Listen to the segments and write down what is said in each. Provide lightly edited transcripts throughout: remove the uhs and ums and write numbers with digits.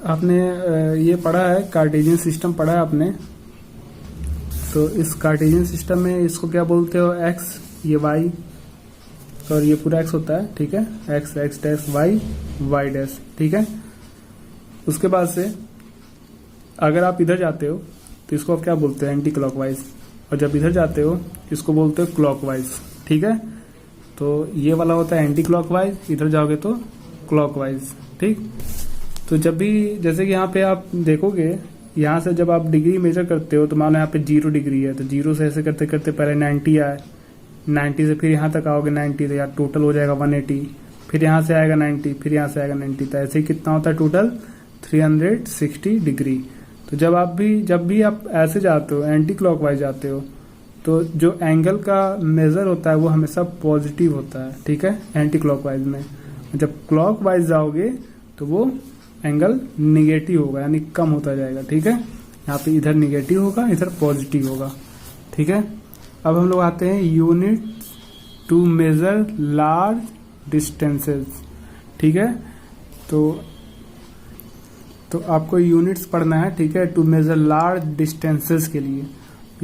आपने ये पढ़ा है, कार्टेशियन सिस्टम पढ़ा है आपने। तो इस कार्टेशियन सिस्टम में इसको क्या बोलते हो, एक्स, ये वाई, और ये पूरा एक्स होता है, ठीक है, X, X dash, Y, Y dash, ठीक है। उसके बाद से अगर आप इधर जाते हो तो इसको आप क्या बोलते हैं, एंटी क्लॉकवाइज, और जब इधर जाते हो इसको बोलते हो क्लॉकवाइज, ठीक है। तो ये वाला होता है एंटी क्लॉकवाइज, इधर जाओगे तो क्लॉकवाइज, ठीक। तो जब भी, जैसे कि यहाँ पे आप देखोगे, यहाँ से जब आप डिग्री मेजर करते हो तो मान लो यहाँ पे 0 डिग्री है, तो 0 से ऐसे करते करते पहले 90 आए, 90 से फिर यहाँ तक आओगे 90, तो यार टोटल हो जाएगा 180, फिर यहाँ से आएगा 90, फिर यहाँ से आएगा 90, तो ऐसे ही कितना होता है टोटल 360 डिग्री। तो जब भी आप ऐसे जाते हो, एंटी क्लॉकवाइज जाते हो, तो जो एंगल का मेजर होता है वो हमेशा पॉजिटिव होता है, ठीक है, एंटी क्लॉकवाइज में। जब क्लॉकवाइज जाओगे तो वो एंगल निगेटिव होगा, यानी कम होता जाएगा, ठीक है। यहाँ पे इधर निगेटिव होगा, इधर पॉजिटिव होगा, ठीक है। अब हम लोग आते हैं unit to measure large distances, ठीक है। तो आपको यूनिट्स पढ़ना है, ठीक है, टू मेजर लार्ज डिस्टेंसेस के लिए।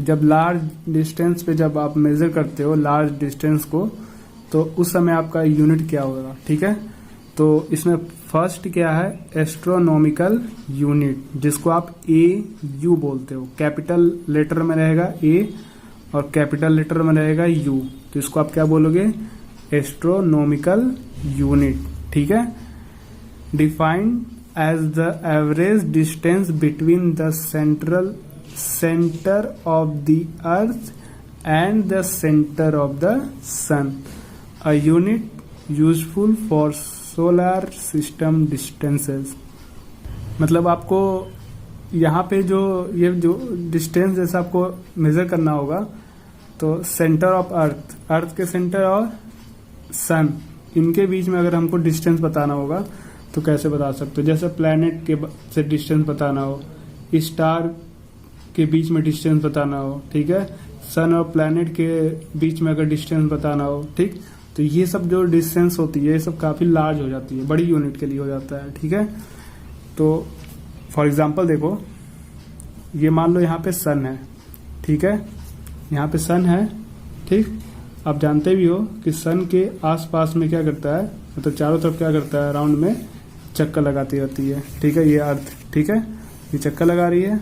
जब लार्ज डिस्टेंस पे जब आप मेजर करते हो लार्ज डिस्टेंस को, तो उस समय आपका यूनिट क्या होगा, ठीक है। तो इसमें फर्स्ट क्या है, एस्ट्रोनॉमिकल यूनिट, जिसको आप AU बोलते हो, कैपिटल लेटर में रहेगा A और कैपिटल लेटर में रहेगा U, तो इसको आप क्या बोलोगे, एस्ट्रोनॉमिकल यूनिट, ठीक है। Defined as the average distance between the centre of the earth and the centre of the sun, a unit useful for solar system distances. मतलब आपको यहाँ पे जो डिस्टेंस जैसा आपको मेजर करना होगा, तो सेंटर ऑफ अर्थ के सेंटर और सन, इनके बीच में अगर हमको डिस्टेंस बताना होगा तो कैसे बता सकते हो, जैसे प्लैनेट के से डिस्टेंस बताना हो, स्टार के बीच में डिस्टेंस बताना हो, ठीक है, सन और प्लैनेट के बीच में अगर डिस्टेंस बताना हो, ठीक। तो ये सब जो डिस्टेंस होती है ये सब काफी लार्ज हो जाती है, बड़ी यूनिट के लिए हो जाता है, ठीक है। तो फॉर एग्जांपल देखो, ये मान लो यहाँ पे सन है, ठीक है, यहाँ पे सन है, ठीक। आप जानते भी हो कि सन के आसपास में क्या करता है, मतलब चारों तरफ क्या करता है, राउंड में चक्कर लगाती रहती है, ठीक है। ये अर्थ, ठीक है, ये चक्कर लगा रही है,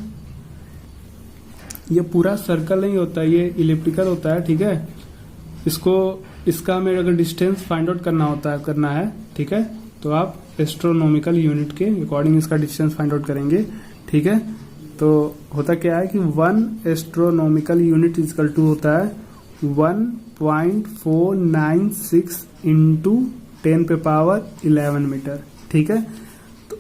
ये पूरा सर्कल नहीं होता, ये इलिप्टिकल होता है, ठीक है। इसका हमें अगर डिस्टेंस फाइंड आउट करना है, ठीक है, तो आप एस्ट्रोनॉमिकल यूनिट के अकॉर्डिंग इसका डिस्टेंस फाइंड आउट करेंगे, ठीक है। तो होता क्या है कि 1 एस्ट्रोनॉमिकल यूनिट इक्वल टू होता है 1.496 इंटू 10⁻11 मीटर, ठीक है। तो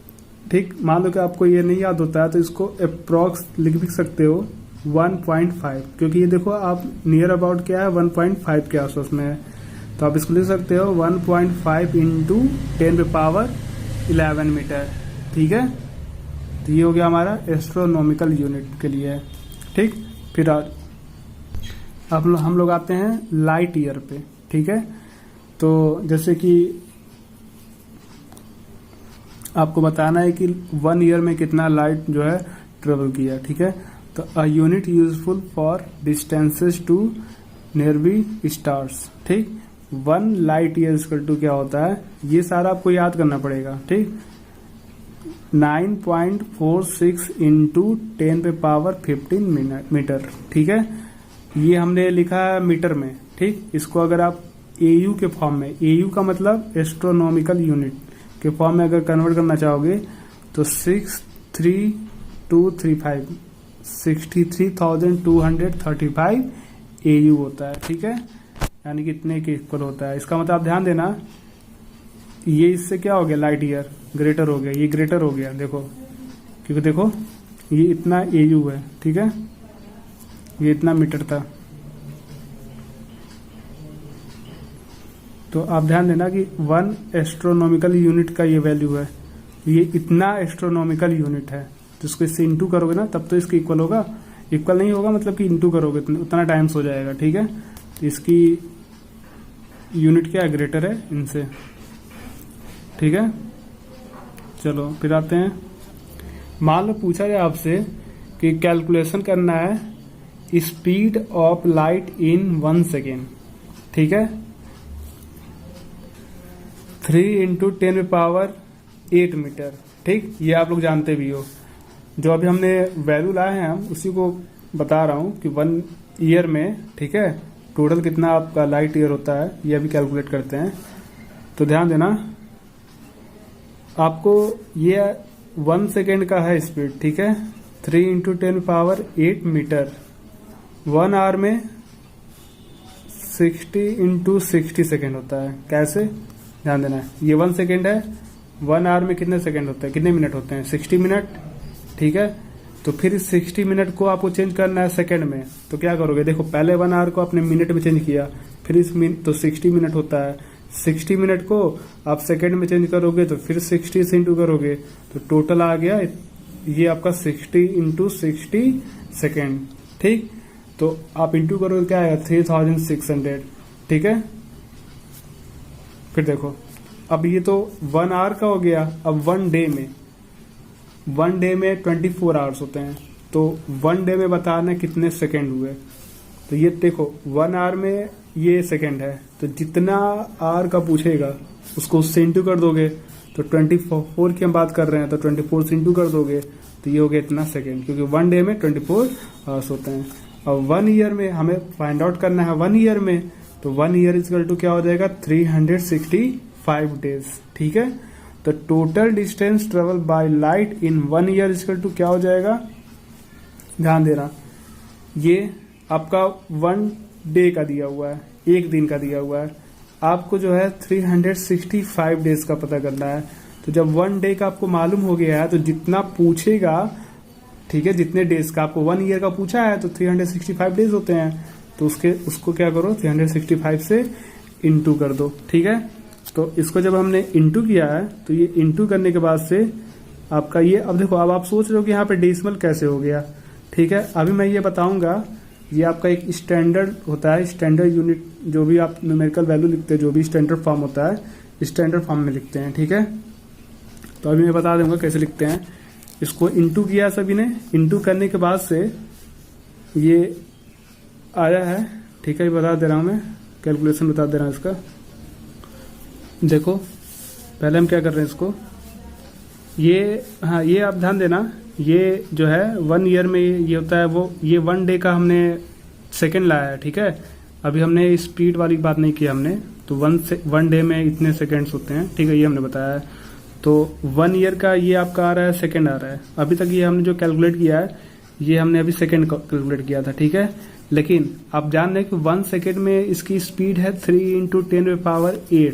ठीक, मान लो कि आपको ये नहीं याद होता है तो इसको अप्रॉक्स लिख भी सकते हो 1.5, क्योंकि ये देखो आप नियर अबाउट क्या है 1.5 के आसपास में है, तो आप इसको लिख सकते हो 1.5 इंटू 10⁻11 मीटर, ठीक है। तो ये हो गया हमारा एस्ट्रोनॉमिकल यूनिट के लिए, ठीक। फिर हम लोग आते हैं लाइट ईयर पे, ठीक है। तो जैसे कि आपको बताना है कि 1 ईयर में कितना लाइट जो है ट्रेवल किया, ठीक है। तो a unit useful for distances to nearby stars, ठीक। 1 लाइट ईयर इक्वल टू क्या होता है, ये सारा आपको याद करना पड़ेगा, ठीक। 9.46 इंटू 10⁻15 मीटर, ठीक है। ये हमने लिखा है मीटर में, ठीक। इसको अगर आप AU के फॉर्म में, AU का मतलब एस्ट्रोनॉमिकल यूनिट के फॉर्म में अगर कन्वर्ट करना चाहोगे तो 63,235 AU होता है, ठीक है, यानी कि इतने के इक्वल होता है। इसका मतलब आप ध्यान देना, ये इससे क्या हो गया, लाइट ईयर ग्रेटर हो गया, ये ग्रेटर हो गया, देखो, क्योंकि देखो ये इतना AU है, ठीक है, ये इतना मीटर था। तो आप ध्यान देना कि 1 एस्ट्रोनॉमिकल यूनिट का ये वैल्यू है, ये इतना एस्ट्रोनॉमिकल यूनिट है, तो इसको इससे इंटू करोगे ना तब तो इसके इक्वल होगा, इक्वल नहीं होगा मतलब कि इंटू करोगे उतना टाइम्स हो जाएगा, ठीक है। तो इसकी यूनिट क्या है, ग्रेटर है इनसे, ठीक है। चलो फिर आते हैं मान लो पूछा जाए आपसे कि कैलकुलेशन करना है speed of light in 1 second, ठीक है, 3 × 10⁸ मीटर, ठीक, ये आप लोग जानते भी हो। जो अभी हमने वैल्यू लाए हैं हम उसी को बता रहा हूं कि 1 ईयर में, ठीक है, टोटल कितना आपका लाइट ईयर होता है, ये अभी कैलकुलेट करते हैं। तो ध्यान देना, आपको ये 1 सेकेंड का है स्पीड, ठीक है, 3 × 10⁸ मीटर, 1 आवर में 60 × 60 सेकेंड होता है। कैसे, ध्यान देना, ये 1 सेकेंड है, 1 आवर में कितने सेकेंड होते हैं, कितने मिनट होते हैं, 60 मिनट, ठीक है। तो फिर इस 60 मिनट को आपको चेंज करना है सेकंड में, तो क्या करोगे, देखो पहले 1 आवर को आपने मिनट में चेंज किया, फिर इस तो 60 मिनट होता है, 60 मिनट को आप सेकंड में चेंज करोगे तो फिर 60 से इंटू करोगे, तो टोटल आ गया ये आपका 60 × 60 सेकेंड, ठीक। तो आप इंटू करोगे क्या आएगा, 3600, ठीक है। फिर देखो, अब ये तो 1 आवर का हो गया। अब 1 डे में 24 आवर्स होते हैं, तो 1 डे में बताना कितने सेकेंड हुए। तो ये देखो 1 आवर में ये सेकेंड है, तो जितना आवर का पूछेगा उसको उससे इंटू कर दोगे। तो 24 की हम बात कर रहे हैं, तो 24 से इंटू कर दोगे तो ये हो गया इतना सेकेंड, क्योंकि 1 डे में 24 आवर्स होते हैं। अब 1 ईयर में हमें फाइंड आउट करना है 1 ईयर में, तो 1 ईयर इक्वल टू क्या हो जाएगा, 365 डेज, ठीक है। तो total distance travel by light in 1 year equal to क्या हो जाएगा, ध्यान देना, ये आपका 1 डे का दिया हुआ है, 1 दिन का दिया हुआ है, आपको जो है 365 डेज का पता करना है। तो जब 1 डे का आपको मालूम हो गया है, तो जितना पूछेगा, ठीक है, जितने डेज का आपको 1 ईयर का पूछा है तो 365 डेज होते हैं, तो उसको क्या करो, 365 से इंटू कर दो, ठीक है। तो इसको जब हमने इंटू किया है, तो ये इंटू करने के बाद से आपका ये, अब देखो, अब आप सोच रहे हो कि यहाँ पे डेसिमल कैसे हो गया, ठीक है। अभी मैं ये बताऊंगा, ये आपका एक स्टैंडर्ड होता है, स्टैंडर्ड यूनिट, जो भी आप न्यूमेरिकल वैल्यू लिखते हैं, जो भी स्टैंडर्ड फॉर्म होता है, स्टैंडर्ड फॉर्म में लिखते हैं, ठीक है। तो अभी मैं बता दूंगा कैसे लिखते हैं। इसको इंटू किया सभी ने, इंटू करने के बाद से ये आया है, ठीक है, ये बता दे रहा हूं मैं, कैलकुलेशन बता दे रहा हूं इसका। देखो पहले हम क्या कर रहे हैं इसको, ये, हाँ, ये आप ध्यान देना, ये जो है 1 ईयर में ये होता है, वो ये 1 डे का हमने सेकेंड लाया है, ठीक है। अभी हमने स्पीड वाली बात नहीं की हमने, तो 1 डे में इतने सेकेंड्स होते हैं, ठीक है, ये हमने बताया है। तो 1 ईयर का ये आपका आ रहा है, सेकेंड आ रहा है। अभी तक ये हमने जो कैलकुलेट किया है, ये हमने अभी सेकेंड कैलकुलेट किया था, ठीक है। लेकिन आप जान रहे हैं कि 1 सेकेंड में इसकी स्पीड है 3 × 10⁸,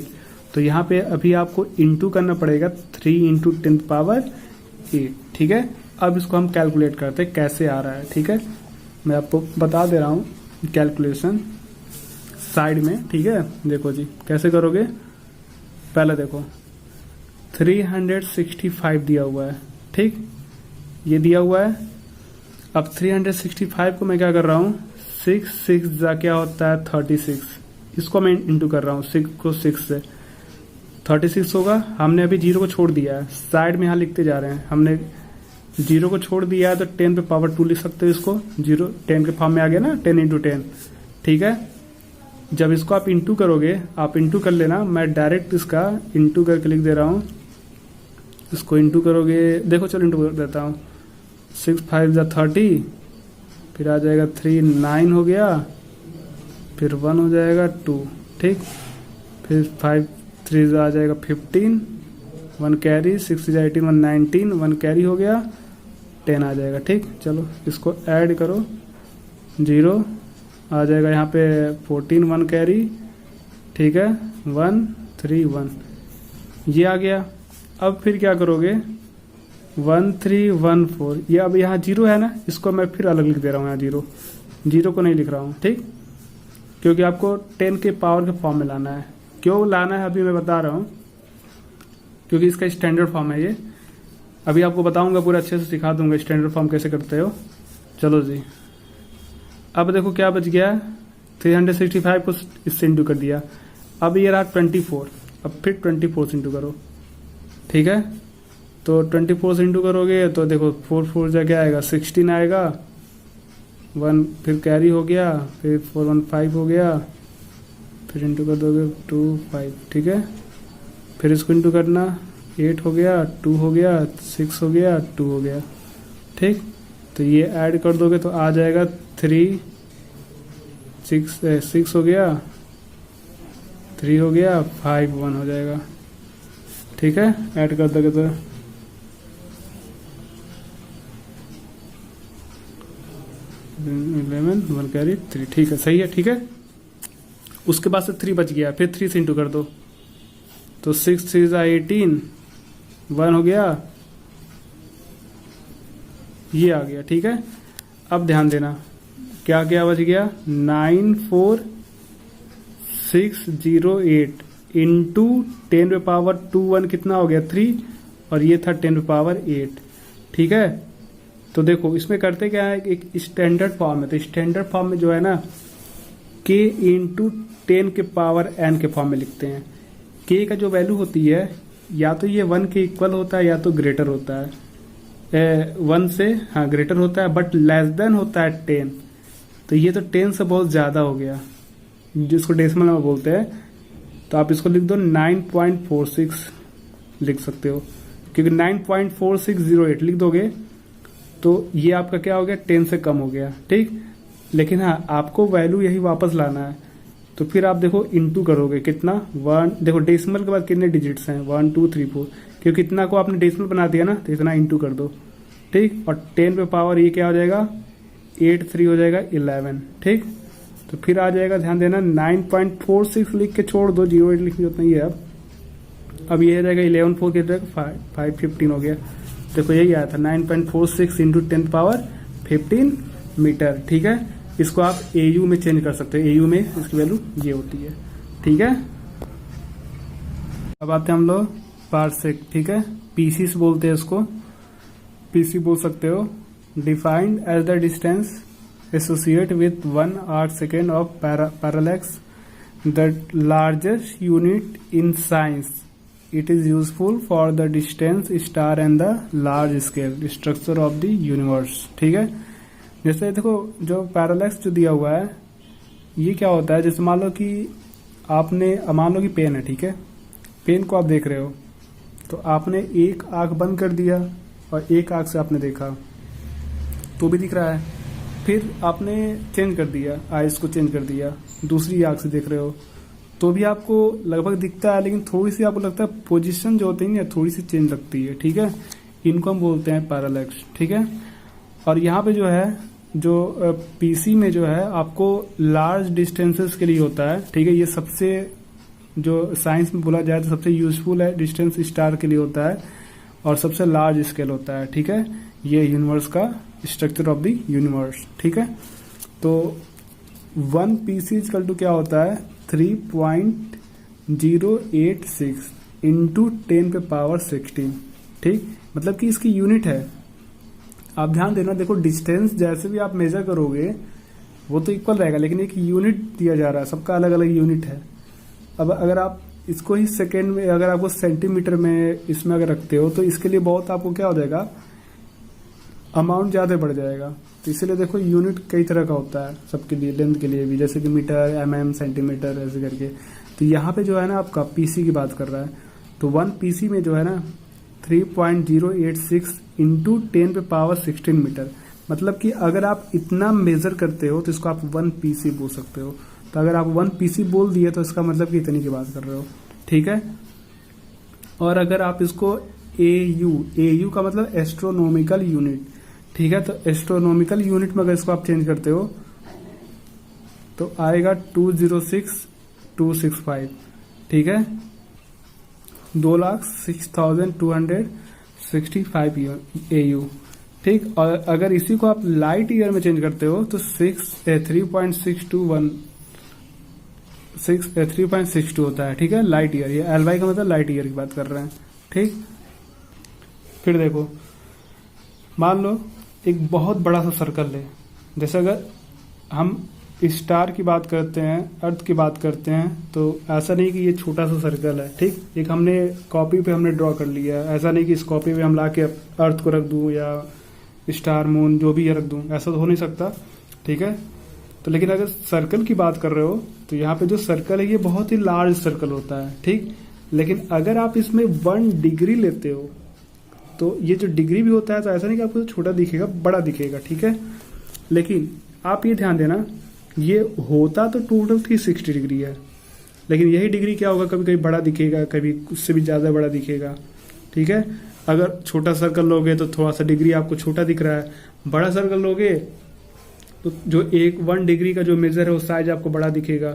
तो यहाँ पे अभी आपको इंटू करना पड़ेगा 3 × 10⁸, ठीक है। अब इसको हम कैलकुलेट करते हैं कैसे आ रहा है, ठीक है। मैं आपको बता दे रहा हूँ कैलकुलेशन साइड में, ठीक है। देखो जी कैसे करोगे, पहले देखो 365 दिया हुआ है, ठीक, ये दिया हुआ है। अब 365 को मैं क्या कर रहा हूँ, 6 जा क्या होता है 36, इसको मैं इंटू कर रहा हूँ 6 को 6 से, 36 होगा। हमने अभी 0 को छोड़ दिया है, साइड में यहाँ लिखते जा रहे हैं, हमने 0 को छोड़ दिया है, तो 10⁻² लिख सकते हो इसको, 0 10 के फॉर्म में आ गया ना, 10 × 10, ठीक है। जब इसको आप इंटू करोगे, आप इंटू कर लेना, मैं डायरेक्ट इसका इंटू करके लिख दे रहा हूँ। इसको इंटू करोगे, देखो चलो इंटू कर देता हूँ, 6 5 जा 30, फिर आ जाएगा 3 9 हो गया, फिर 1 हो जाएगा 2, ठीक, फिर 5 3 आ जाएगा 15, 1 कैरी, 6 18 1 19, 1 कैरी हो गया, 10 आ जाएगा, ठीक। चलो इसको ऐड करो, 0 आ जाएगा यहाँ पे 14, 1 कैरी, ठीक है, 1 3 1, ये आ गया। अब फिर क्या करोगे, 1 3 1 4, ये अब यहाँ 0 है ना, इसको मैं फिर अलग लिख दे रहा हूँ, यहाँ 0 को नहीं लिख रहा हूँ, ठीक, क्योंकि आपको 10 के पावर के फॉर्म में लाना है। क्यों लाना है अभी मैं बता रहा हूँ, क्योंकि इसका स्टैंडर्ड फॉर्म है ये, अभी आपको बताऊंगा, पूरा अच्छे से सिखा दूंगा स्टैंडर्ड फॉर्म कैसे करते हो। चलो जी, अब देखो क्या बच गया, 365 को इससे इंटू कर दिया, अब ये रहा 24, अब फिर 24 से इंटू करो, ठीक है। तो 24 से इंटू करोगे तो देखो 4 4 जा क्या आएगा 16 आएगा, 1 फिर कैरी हो गया, फिर 4 1 5 हो गया, फिर इंटू कर दोगे 2 5, ठीक है। फिर इसको इंटू करना, 8 हो गया, 2 हो गया, 6 हो गया, 2 हो गया, ठीक। तो ये ऐड कर दोगे तो आ जाएगा 3 6 हो गया, 3 हो गया, 5 1 हो जाएगा, ठीक है। ऐड कर दोगे तो 11 1 कैरी 3, ठीक है, सही है, ठीक है। उसके बाद से 3 बच गया, फिर 3 से इंटू कर दो तो 6 3 18, 1 हो गया, ये आ गया, ठीक है। अब ध्यान देना क्या क्या बच गया, 94608 इंटू 10 पे पावर 2 1 कितना हो गया 3, और ये था 10 पे पावर 8, ठीक है। तो देखो इसमें करते क्या है, एक स्टैंडर्ड फॉर्म है, तो स्टैंडर्ड फॉर्म में जो है ना k इंटू 10 के पावर n के फॉर्म में लिखते हैं। k का जो वैल्यू होती है या तो ये 1 के इक्वल होता है या तो ग्रेटर होता है, 1 से हाँ ग्रेटर होता है, बट लेस देन होता है 10। तो ये तो 10 से बहुत ज्यादा हो गया, जिसको डेसिमल में बोलते हैं। तो आप इसको लिख दो 9.46 लिख सकते हो, क्योंकि 9.4608 लिख दोगे तो ये आपका क्या हो गया 10 से कम हो गया, ठीक। लेकिन हाँ आपको वैल्यू यही वापस लाना है, तो फिर आप देखो इंटू करोगे कितना 1, देखो डेसिमल के बाद कितने डिजिट्स हैं 1 2 3 4, क्योंकि इतना को आपने डेसिमल बना दिया ना तो इतना इंटू कर दो, ठीक। और 10 पे पावर ये क्या हो जाएगा 8 3 हो जाएगा 11, ठीक। तो फिर आ जाएगा, ध्यान देना 9.46 लिख के छोड़ दो, 08 लिखने उतना ही है। अब ये हो जाएगा 11 4 कितना 5 15 हो गया। देखो यही आया था 9.46 इंटू 10 पावर 15 मीटर, ठीक है। इसको आप AU में चेंज कर सकते हैं, AU में इसकी वैल्यू ये होती है, ठीक है। अब आते हैं हम लोग पारसेक, ठीक है। पीसी से बोलते हैं इसको, पीसी बोल सकते हो। Defined as the distance associate with 1 arc second of parallax, the largest unit in science. It is useful for the distance star and the large scale structure of the universe, ठीक है। जैसे देखो जो parallax जो दिया हुआ है ये क्या होता है, जैसे मान लो कि मान लो कि पेन है, ठीक है। पेन को आप देख रहे हो तो आपने एक आंख बंद कर दिया और एक आंख से आपने देखा तो भी दिख रहा है, फिर आपने चेंज कर दिया, आइज को चेंज कर दिया, दूसरी आंख से देख रहे हो तो भी आपको लगभग दिखता है, लेकिन थोड़ी सी आपको लगता है पोजीशन जो होती है ना थोड़ी सी चेंज लगती है, ठीक है। इनको हम बोलते हैं पैरालैक्स, ठीक है। और यहाँ पे जो है जो पीसी में जो है आपको लार्ज डिस्टेंसेस के लिए होता है, ठीक है। ये सबसे जो साइंस में बोला जाए तो सबसे यूजफुल है, डिस्टेंस स्टार के लिए होता है और सबसे लार्ज स्केल होता है, ठीक है। ये यूनिवर्स का स्ट्रक्चर ऑफ द यूनिवर्स, ठीक है। तो 1 पीसी इक्वल टू क्या होता है 3.086 इंटू 10 पे पावर 16, ठीक। मतलब कि इसकी यूनिट है। आप ध्यान देना, देखो डिस्टेंस जैसे भी आप मेजर करोगे वो तो इक्वल रहेगा, लेकिन एक यूनिट दिया जा रहा है, सबका अलग अलग यूनिट है। अब अगर आप इसको ही सेकेंड में, अगर आपको सेंटीमीटर में इसमें अगर रखते हो तो इसके लिए बहुत आपको क्या हो जाएगा, अमाउंट ज्यादा बढ़ जाएगा। तो इसलिए देखो यूनिट कई तरह का होता है सबके लिए, लेंथ के लिए भी, जैसे कि मीटर mm सेंटीमीटर ऐसे करके। तो यहाँ पे जो है ना आपका पीसी की बात कर रहा है, तो 1 पीसी में जो है ना 3.086 इंटू 10 पे पावर 16 मीटर, मतलब कि अगर आप इतना मेजर करते हो तो इसको आप 1 पीसी बोल सकते हो। तो अगर आप 1 पीसी बोल दिए तो इसका मतलब कि इतनी की बात कर रहे हो, ठीक है। और अगर आप इसको AU का मतलब एस्ट्रोनॉमिकल यूनिट, ठीक है। तो एस्ट्रोनॉमिकल यूनिट में अगर इसको आप चेंज करते हो तो आएगा 206265, ठीक है। 2,06,265 AU, ठीक। और अगर इसी को आप लाइट ईयर में चेंज करते हो तो 3.62 होता है, ठीक है, लाइट ईयर। ये LY का मतलब लाइट ईयर की बात कर रहे हैं, ठीक। फिर देखो मान लो एक बहुत बड़ा सा सर्कल है, जैसे अगर हम स्टार की बात करते हैं, अर्थ की बात करते हैं, तो ऐसा नहीं कि ये छोटा सा सर्कल है, ठीक। एक हमने कॉपी पे हमने ड्रॉ कर लिया है, ऐसा नहीं कि इस कॉपी पे हम ला के अर्थ को रख दूं या स्टार मून जो भी ये रख दूं, ऐसा तो हो नहीं सकता, ठीक है। तो लेकिन अगर सर्कल की बात कर रहे हो तो यहाँ पे जो सर्कल है ये बहुत ही लार्ज सर्कल होता है, ठीक। लेकिन अगर आप इसमें 1 डिग्री लेते हो तो ये जो डिग्री भी होता है तो ऐसा नहीं कि आपको छोटा दिखेगा, बड़ा दिखेगा, ठीक है। लेकिन आप ये ध्यान देना, ये होता तो टोटल 360 डिग्री है, लेकिन यही डिग्री क्या होगा, कभी कभी बड़ा दिखेगा, कभी उससे भी ज्यादा बड़ा दिखेगा, ठीक है। अगर छोटा सर्कल लोगे तो थोड़ा सा डिग्री आपको छोटा दिख रहा है, बड़ा सर्कल लोगे तो जो 1 डिग्री का जो मेजर है वो साइज आपको बड़ा दिखेगा,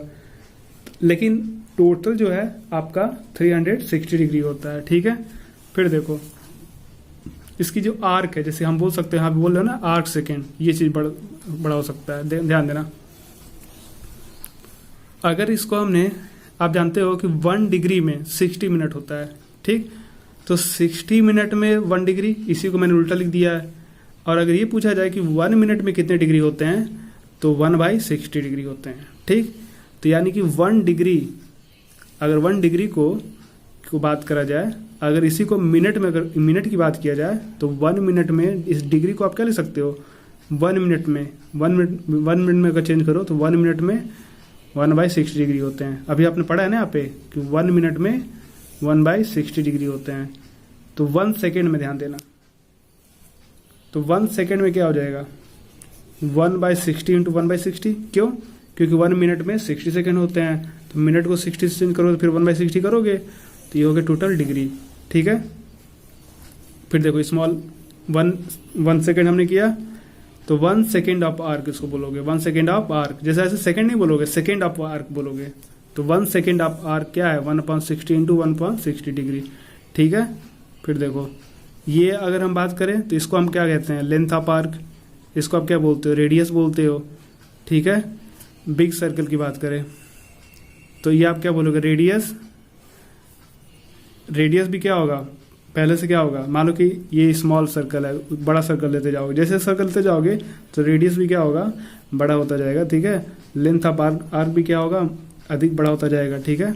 लेकिन टोटल जो है आपका 360 डिग्री होता है, ठीक है। फिर देखो इसकी जो आर्क है, जैसे हम बोल सकते हैं, आप बोल रहे हो ना आर्क सेकेंड, ये चीज बड़ा हो सकता है, ध्यान देना। अगर इसको हमने, आप जानते हो कि 1 डिग्री में 60 मिनट होता है, ठीक। तो 60 मिनट में 1 डिग्री, इसी को मैंने उल्टा लिख दिया है। और अगर ये पूछा जाए कि 1 मिनट में कितने डिग्री होते हैं तो 1/60 डिग्री होते हैं, ठीक। तो यानी कि 1 डिग्री, अगर 1 डिग्री को बात करा जाए, अगर इसी को मिनट में, अगर मिनट की बात किया जाए तो 1 मिनट में इस डिग्री को आप क्या ले सकते हो, 1 मिनट में 1 मिनट में अगर चेंज करो तो 1 मिनट में 1/60 डिग्री होते हैं। अभी आपने पढ़ा है ना यहाँ पे कि 1 मिनट में 1/60 डिग्री होते हैं। तो 1 सेकेंड में ध्यान देना, तो 1 सेकेंड में क्या हो जाएगा, 1/60 इंटू 1/60, क्यों, क्योंकि 1 मिनट में 60 सेकेंड होते हैं, तो मिनट को 60 से चेंज करो तो फिर 1/60 करोगे तो ये हो गया टोटल डिग्री, ठीक है। फिर देखो स्मॉल 1 सेकेंड हमने किया, तो 1 सेकेंड ऑफ आर्क इसको बोलोगे, 1 सेकेंड ऑफ आर्क, जैसे ऐसे सेकेंड नहीं बोलोगे, सेकेंड ऑफ आर्क बोलोगे। तो 1 सेकेंड ऑफ आर्क क्या है, 1/60 इंटू 1/60 डिग्री, ठीक है। फिर देखो ये अगर हम बात करें तो इसको हम क्या कहते हैं, लेंथ ऑफ आर्क, इसको आप क्या बोलते हो, रेडियस बोलते हो, ठीक है। बिग सर्कल की बात करें तो ये आप क्या बोलोगे, रेडियस। रेडियस भी क्या होगा, पहले से क्या होगा, मान लो कि ये स्मॉल सर्कल है, बड़ा सर्कल लेते जाओगे, जैसे सर्कल लेते जाओगे तो रेडियस भी क्या होगा, बड़ा होता जाएगा, ठीक है। लेंथ ऑफ आर्क भी क्या होगा, अधिक बड़ा होता जाएगा, ठीक है।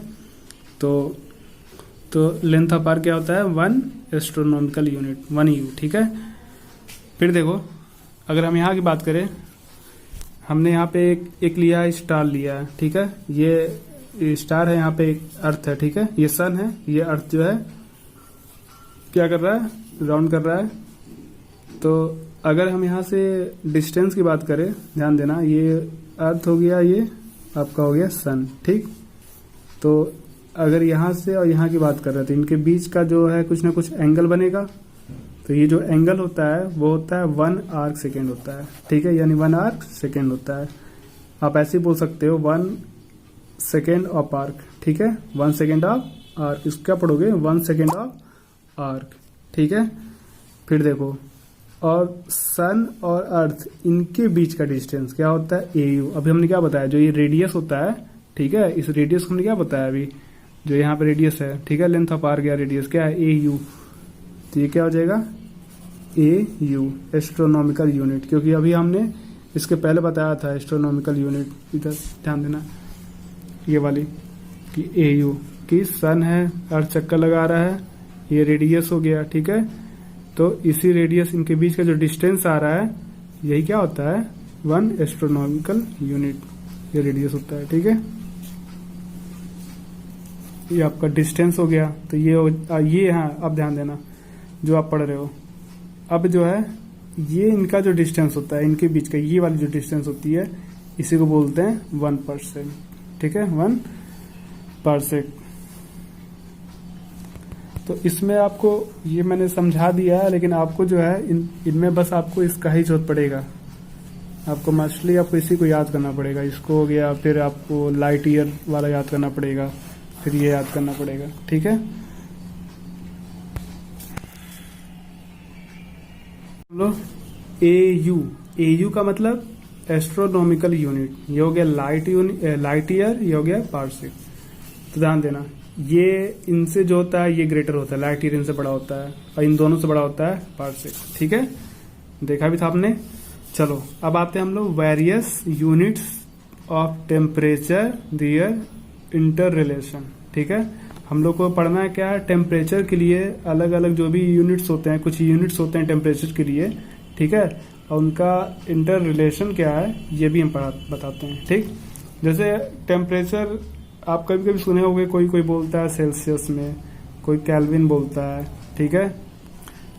तो लेंथ ऑफ आर्क क्या होता है, 1 एस्ट्रोनॉमिकल यूनिट, 1 U, ठीक है। फिर देखो अगर हम यहाँ की बात करें, हमने यहाँ पे एक लिया है, स्टार लिया है, ठीक है। ये स्टार है, यहाँ पे एक अर्थ है, ठीक है। ये सन है, ये अर्थ जो है क्या कर रहा है, राउंड कर रहा है। तो अगर हम यहाँ से डिस्टेंस की बात करें, ध्यान देना, ये अर्थ हो गया, ये आपका हो गया सन, ठीक। तो अगर यहाँ से और यहाँ की बात कर रहे थे, इनके बीच का जो है कुछ ना कुछ एंगल बनेगा, तो ये जो एंगल होता है वो होता है 1 आर्क सेकेंड होता है, ठीक है, यानी 1 आर्क सेकेंड होता है। आप ऐसे ही बोल सकते हो 1 सेकेंड ऑफ आर्क, ठीक है, 1 सेकेंड ऑफ आर्क, इसको क्या पढ़ोगे, 1 सेकेंड ऑफ आर्क, ठीक है। फिर देखो, और सन और अर्थ इनके बीच का डिस्टेंस क्या होता है, AU। अभी हमने क्या बताया, जो ये रेडियस होता है, ठीक है, इस रेडियस को हमने क्या बताया अभी, जो यहाँ पे रेडियस है, ठीक है, लेंथ ऑफ आर्क या रेडियस क्या है, AU। तो ये क्या हो जाएगा, AU, एस्ट्रोनॉमिकल यूनिट, क्योंकि अभी हमने इसके पहले बताया था एस्ट्रोनॉमिकल यूनिट, इधर ध्यान देना, ये वाली कि AU की सन है, अर्थ चक्कर लगा रहा है, ये रेडियस हो गया, ठीक है। तो इसी रेडियस, इनके बीच का जो डिस्टेंस आ रहा है, यही क्या होता है, 1 एस्ट्रोनॉमिकल यूनिट, ये रेडियस होता है, ठीक है। ये आपका डिस्टेंस हो गया। तो ये हाँ, अब ध्यान देना जो आप पढ़ रहे हो, अब जो है ये इनका जो डिस्टेंस होता है, इनके बीच का ये वाली जो डिस्टेंस होती है, इसी को बोलते हैं 1%, ठीक है, 1%। तो इसमें आपको ये मैंने समझा दिया है, लेकिन आपको जो है इनमें बस आपको इसका ही जरूरत पड़ेगा, आपको मछली, आपको इसी को याद करना पड़ेगा, इसको हो गया, फिर आपको लाइट ईयर वाला याद करना पड़ेगा, फिर ये याद करना पड़ेगा, ठीक है। लो AU का मतलब एस्ट्रोनॉमिकल यूनिट, ये हो गया लाइट ईयर, ये हो गया पार्सेक। तो ध्यान देना, ये इनसे जो होता है ये ग्रेटर होता है, लाइट ईयर इनसे बड़ा होता है, और इन दोनों से बड़ा होता है पार्सेक, ठीक है, देखा भी था आपने। चलो अब आते हैं हम लोग various units of temperature their interrelation. ठीक है, हम लोग को पढ़ना है क्या है, टेम्परेचर के लिए अलग अलग जो भी यूनिट्स होते हैं, कुछ यूनिट्स होते हैं टेम्परेचर के लिए। ठीक है, और उनका इंटर रिलेशन क्या है ये भी हम बताते हैं। ठीक, जैसे टेम्परेचर आप कभी कभी सुने होंगे, कोई कोई बोलता है सेल्सियस में, कोई केल्विन बोलता है। ठीक है,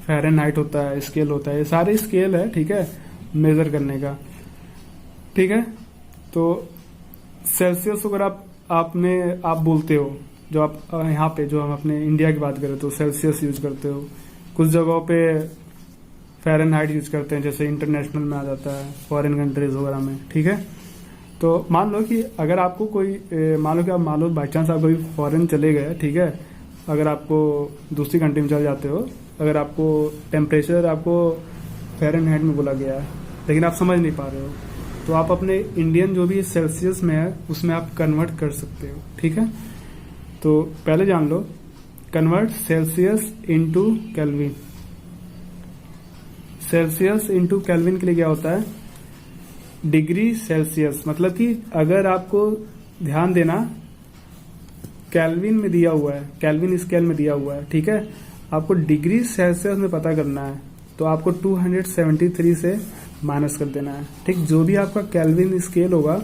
फ़ारेनहाइट होता है, स्केल होता है, ये सारे स्केल है। ठीक है, मेजर करने का। ठीक है, तो सेल्सियस अगर आप बोलते हो, जो आप यहाँ पे जो हम अपने इंडिया की बात करें तो सेल्सियस यूज करते हो, कुछ जगहों पे फ़ारेनहाइट यूज करते हैं, जैसे इंटरनेशनल में आ जाता है, फॉरेन कंट्रीज वगैरह में। ठीक है, तो मान लो कि अगर आपको कोई मान लो बाई चांस आप कभी फॉरेन चले गए। ठीक है, अगर आपको दूसरी कंट्री में चले जाते हो, अगर आपको टेम्परेचर आपको फ़ारेनहाइट में बोला गया है लेकिन आप समझ नहीं पा रहे हो, तो आप अपने इंडियन जो भी सेल्सियस में है उसमें आप कन्वर्ट कर सकते हो। ठीक है, तो पहले जान लो, convert Celsius into Kelvin. Celsius into Kelvin के लिए क्या होता है, डिग्री सेल्सियस। मतलब कि अगर आपको ध्यान देना, केल्विन में दिया हुआ है, केल्विन स्केल में दिया हुआ है। ठीक है, आपको डिग्री सेल्सियस में पता करना है तो आपको 273 से माइनस कर देना है। ठीक, जो भी आपका केल्विन स्केल होगा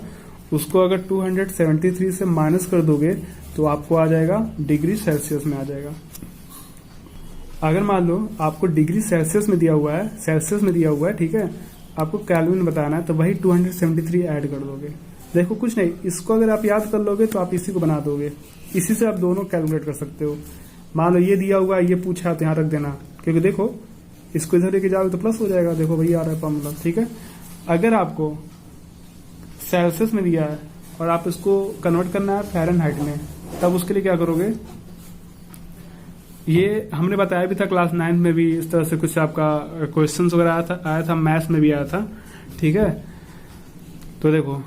उसको अगर 273 से माइनस कर दोगे तो आपको आ जाएगा डिग्री सेल्सियस में आ जाएगा। अगर मान लो आपको डिग्री सेल्सियस में दिया हुआ है, ठीक है, आपको केल्विन बताना है तो वही 273 ऐड कर दोगे। देखो कुछ नहीं, इसको अगर आप याद कर लोगे तो आप इसी को बना दोगे, इसी से आप दोनों कैलकुलेट कर सकते हो। मान लो ये दिया हुआ है, ये पूछा तो यहाँ रख देना, क्योंकि देखो इसको इधर लेके जाओगे तो प्लस हो जाएगा। देखो वही आ रहा है फॉर्मूला। ठीक है, अगर आपको सेल्सियस में दिया है और आप इसको कन्वर्ट करना है फ़ारेनहाइट में, तब उसके लिए क्या करोगे, ये हमने बताया भी था क्लास 9 में भी, इस तरह से कुछ आपका क्वेश्चंस वगैरह आया था, मैथ्स में भी आया था। ठीक है, तो देखो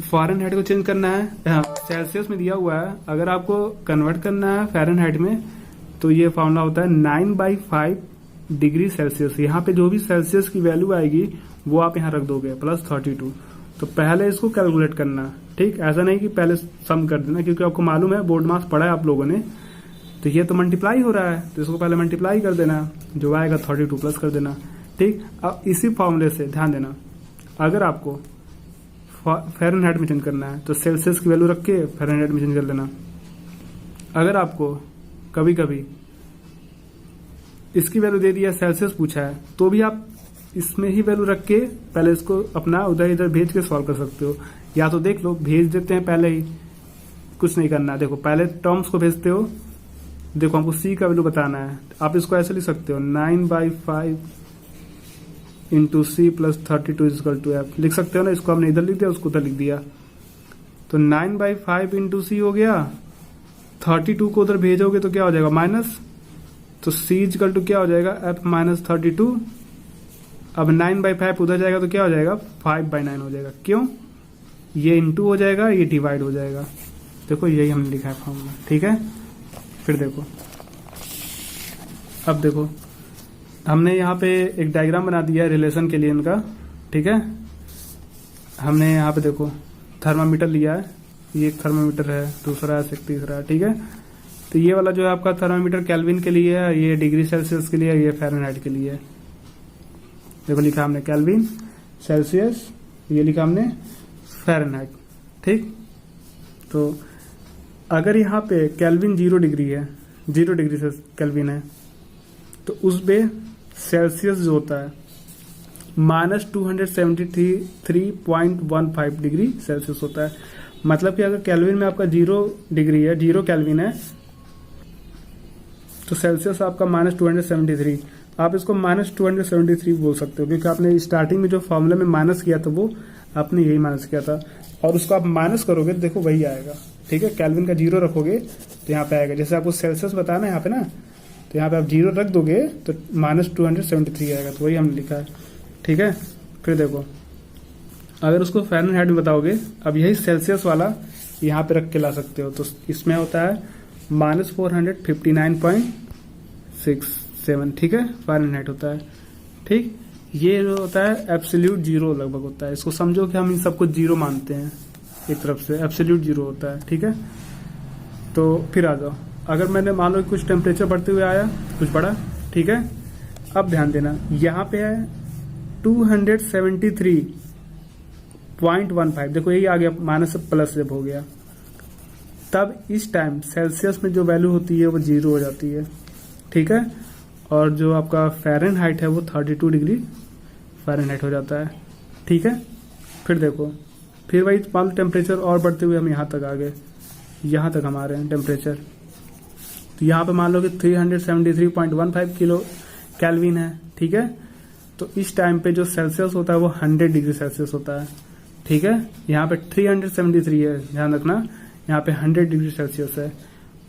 फ़ारेनहाइट को चेंज करना है, सेल्सियस में दिया हुआ है, अगर आपको कन्वर्ट करना है फ़ारेनहाइट में तो ये फॉर्मूला होता है 9/5 डिग्री सेल्सियस। यहाँ पे जो भी सेल्सियस की वैल्यू आएगी वो आप यहाँ रख दोगे +32। तो पहले इसको कैलकुलेट करना। ठीक, ऐसा नहीं कि पहले सम कर देना, क्योंकि आपको मालूम है बोर्ड मास पढ़ा है आप लोगों ने, तो ये तो मल्टीप्लाई हो रहा है तो इसको पहले मल्टीप्लाई कर देना, जो आएगा 32 प्लस कर देना। ठीक, अब इसी फॉर्मूले से ध्यान देना, अगर आपको फ़ारेनहाइट में चेंज करना है तो सेल्सियस की वैल्यू रख के फ़ारेनहाइट में चेंज कर लेना। अगर आपको कभी कभी इसकी वैल्यू दे दिया, सेल्सियस पूछा है, तो भी आप इसमें ही वैल्यू रख के पहले इसको अपना उधर इधर भेज के सॉल्व कर सकते हो। या तो देख लो भेज देते हैं पहले ही, कुछ नहीं करना। देखो पहले टर्म्स को भेजते हो, देखो हमको सी का वैल्यू बताना है, आप इसको ऐसे लिख सकते हो 9/5 into C plus 32 equal to F, लिख सकते हो ना। इसको हमने इधर लिख दिया, उसको उधर लिख दिया, तो 9/5 इंटू सी हो गया, 32 को उधर भेजोगे तो क्या हो जाएगा माइनस, तो सी इजकल टू क्या हो जाएगा एफ माइनस 32। अब 9/5 उधर जाएगा तो क्या हो जाएगा 5/9 हो जाएगा। क्यों, ये इंटू हो जाएगा, ये डिवाइड हो जाएगा। देखो यही हमने लिखा है फॉर्मूला। ठीक है, फिर देखो, अब देखो हमने यहाँ पे एक डायग्राम बना दिया है रिलेशन के लिए इनका। ठीक है, हमने यहाँ पे देखो थर्मामीटर लिया है, ये एक थर्मामीटर है, दूसरा है, तीसरा है। ठीक है, तो ये वाला जो है आपका थर्मामीटर केल्विन के लिए है, ये डिग्री सेल्सियस के लिए है, ये फ़ारेनहाइट के लिए है। देखो लिखा हमने केल्विन, सेल्सियस, ये लिखा हमने फ़ारेनहाइट। ठीक, तो अगर यहाँ पे केल्विन 0 डिग्री है, 0 डिग्री से केल्विन है, तो उस पे सेल्सियस जो होता है -273.15 डिग्री सेल्सियस होता है। मतलब कि अगर केल्विन में आपका 0 डिग्री है, 0 केल्विन है, तो सेल्सियस आपका -273, आप इसको -273 बोल सकते हो, क्योंकि आपने स्टार्टिंग में जो फॉर्मूला में माइनस किया था वो आपने यही माइनस किया था, और उसको आप माइनस करोगे तो देखो वही आएगा। ठीक है, केल्विन का 0 रखोगे तो यहाँ पे आएगा, जैसे आपको सेल्सियस बताना है यहाँ पे ना, तो यहाँ पे आप 0 रख दोगे तो -273 आएगा, तो वही हमने लिखा है। ठीक है, फिर देखो अगर उसको फ़ारेनहाइट में बताओगे, अब यही सेल्सियस वाला यहाँ पे रख के ला सकते हो, तो इसमें होता है -459.67। ठीक है, फ़ारेनहाइट होता है। ठीक, ये जो होता है एब्सोल्यूट जीरो लगभग होता है। इसको समझो कि हम इन सबको जीरो मानते हैं, एक तरफ से एब्सोल्यूट जीरो होता है, ठीक है। तो फिर आ जाओ, अगर मैंने मान लो कुछ टेम्परेचर बढ़ते हुए आया, कुछ बढ़ा, ठीक है। अब ध्यान देना, यहाँ पे है 273.15, देखो यही आ गया, माइनस से प्लस जब हो गया, तब इस टाइम सेल्सियस में जो वैल्यू होती है वो जीरो हो जाती है, ठीक है। और जो आपका फ़ारेनहाइट है वो 32 डिग्री फ़ारेनहाइट हो जाता है, ठीक है। फिर देखो, फिर वही मान लो टेम्परेचर और बढ़ते हुए हम यहाँ तक आ गए, यहाँ तक हम आ रहे हैं टेम्परेचर। तो यहाँ पे मान लो कि 373.15 किलो केल्विन है, ठीक है। तो इस टाइम पे जो सेल्सियस होता है वो 100 डिग्री सेल्सियस होता है, ठीक है। यहाँ पे 373 है, ध्यान रखना, यहाँ पे 100 डिग्री सेल्सियस है।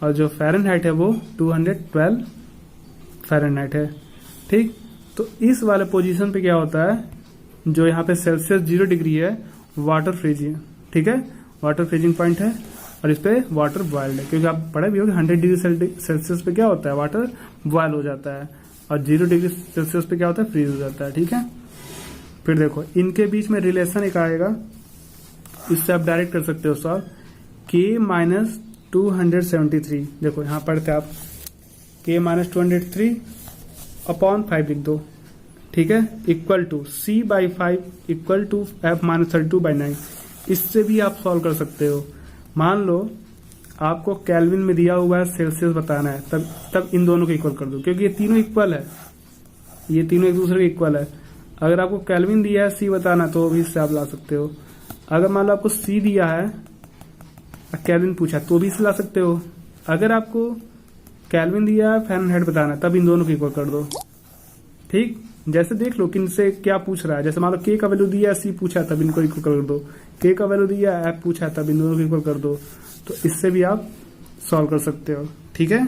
और जो फ़ारेनहाइट है वो 212 फ़ारेनहाइट है, ठीक। तो इस वाले पोजीशन पे क्या होता है, जो यहाँ पे सेल्सियस 0 डिग्री है, वाटर फ्रीजिंग, ठीक है, वाटर फ्रीजिंग पॉइंट है। और इस पे वाटर बॉइल्ड है, क्योंकि आप पढ़े भी हो कि 100 डिग्री सेल्सियस पे क्या होता है, वाटर बॉयल हो जाता है, और 0 डिग्री सेल्सियस पे क्या होता है, फ्रीज हो जाता है, ठीक है। फिर देखो, इनके बीच में रिलेशन एक आएगा, इससे आप डायरेक्ट कर सकते हो सॉल्व, के माइनस 273, देखो यहाँ पढ़ते आप, के माइनस 203 अपॉन 5 लिख दो, ठीक है, equal to C by 5 equal to F minus 32/9। इससे भी आप सॉल्व कर सकते हो। मान लो आपको केल्विन में दिया हुआ है, सेल्सियस बताना है, तब इन दोनों को इक्वल कर दो, क्योंकि ये तीनों इक्वल है, ये तीनों एक दूसरे के इक्वल है। अगर आपको केल्विन दिया है, C बताना, तो भी इससे आप ला सकते हो। अगर मान लो आपको C दिया है, केल्विन पूछा, तो भी इससे ला सकते हो। अगर आपको केल्विन दिया है, फ़ारेनहाइट बताना, तब इन दोनों को इक्वल कर दो, ठीक। जैसे देख लो कि इनसे क्या पूछ रहा है, जैसे मान लो के का वैल्यू दिया है, C पूछा, तब इनको इक्वल कर दो, के का वैल्यू दिया है, F पूछा, तब इन दोनों को इक्वल कर दो। तो इससे भी आप सॉल्व कर सकते हो, ठीक है।